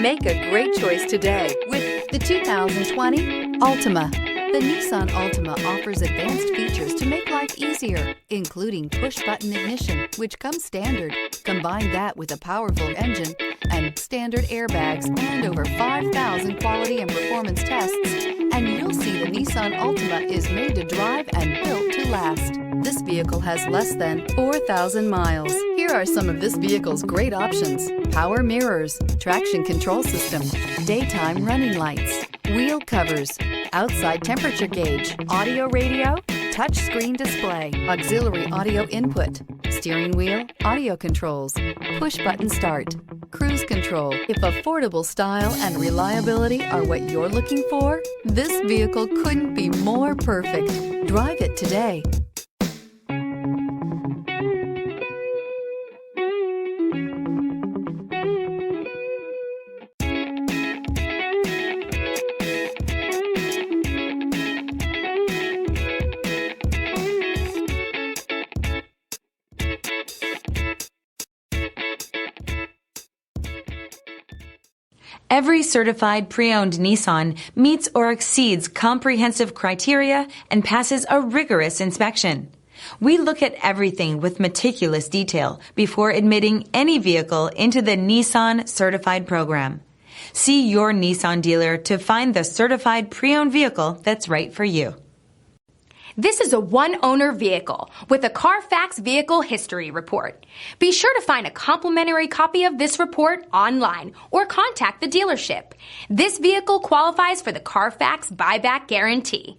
Make a great choice today with the 2020 Altima. The Nissan Altima offers advanced features to make life easier, including push-button ignition, which comes standard. Combine that with a powerful engine and standard airbags and over 5,000 quality and performance tests, and you'll see the Nissan Altima is made to drive and built to last. This vehicle has less than 4,000 miles. Here are some of this vehicle's great options: power mirrors, traction control system, daytime running lights, wheel covers, outside temperature gauge, audio radio, touch screen display, auxiliary audio input, steering wheel audio controls, push button start, cruise control. If affordable style and reliability are what you're looking for, this vehicle couldn't be more perfect. Drive it today. Every certified pre-owned Nissan meets or exceeds comprehensive criteria and passes a rigorous inspection. We look at everything with meticulous detail before admitting any vehicle into the Nissan Certified Program. See your Nissan dealer to find the certified pre-owned vehicle that's right for you. This is a one-owner vehicle with a Carfax Vehicle History Report. Be sure to find a complimentary copy of this report online or contact the dealership. This vehicle qualifies for the Carfax Buyback Guarantee.